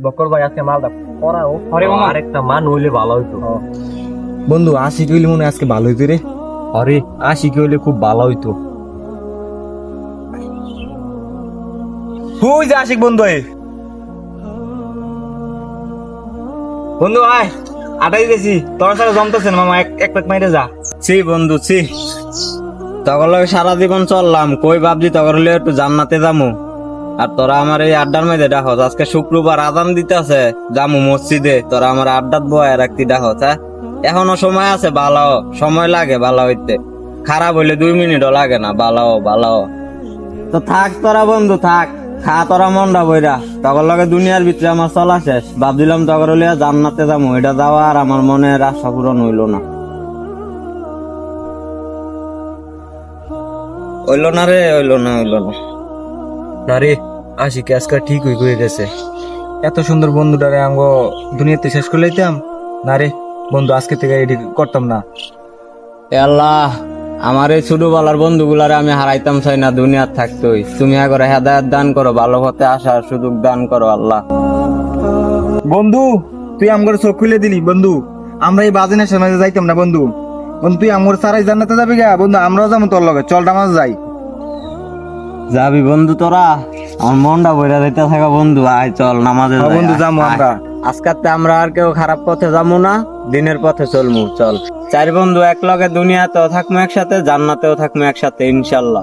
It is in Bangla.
বকর ভাই আজকে মালটা করা ও আরে মামা। আরেকটা মান হইলে ভালো হইতো। বন্ধু আশিক হইলে মনে হয় আজকে ভালো হইতো রে। আরে আশিক হইলে খুব ভালো হইতো। ওই যে আশিক বন্ধু বন্ধু আয় আটাই গেছি তোর সাথে জমতেছেন মামা এক প্যাক মাইরে যা। ছি বন্ধু ছি, তখন লগে সারা জীবন চললাম, কই ভাবছি তখন হলে একটু জান্নাতে যামু, আর তোরা আমার এই আড্ডার মধ্যে ডাকস। আজকে শুক্রবার আজান দিতেছে, যামু মসজিদে, তোরা আমার আড্ডাত বয় রাখতি ডাকস। হ্যাঁ এখনো সময় আছে, ভালো সময় লাগে ভালো হইতে, খারাপ হইলে 2 মিনিটও লাগে না। ভালো ভালো তো থাক তোরা বন্ধু থাক, খা তোরা মনটা বইরা। তখন লগে দুনিয়ার ভিতরে আমার চলা শেষ, ভাবছিলাম তখন হলে জান্নাতে যাবো, এটা যাওয়া আর আমার মনের আশা পূরণ হইলো না। হইলো না রে, হইলো না হইলো না। না রে, আশিক আজকে ঠিক হয়ে গেছে। এত সুন্দর বন্ধুটারে আঙ্গ দুনিয়াতে শেষ করে লইতাম না রে। বন্ধু আজকে থেকে এটি করতাম না। এ আল্লাহ, আমার এই ছোটবেলার বন্ধুগুলারে আমি হারাইতাম চাই না, দুনিয়ার থাকতোই। তুমি একবার হেদায়েত দান করো, ভালো পথে আসার সুযোগ দান করো আল্লাহ। বন্ধু তুই আমগর চোখ খুলে দিলি বন্ধু, আমরা এই বাজিনের সময় যাইতাম না বন্ধু। বন্ধু তুই আমগর সারাই জান্নাতে যাবি গা বন্ধু, আমরাও যাবো তোর লগে, চল নামাজ যাই। যাবি বন্ধু তোরা? আমার মনটা বইরা যাইতে থাকা বন্ধু, আয় চল নামাজে হ্যাঁ যাই, বন্ধু, আয়, যাবো আয়। আমরা। আজকাতে আমরা আর কেউ খারাপ পথে যাবো না, দিনের পথে চলমু। চল 4 বন্ধু এক লগে দুনিয়াতেও থাকবো একসাথে, জান্নাতেও থাকবো একসাথে ইনশাল্লাহ।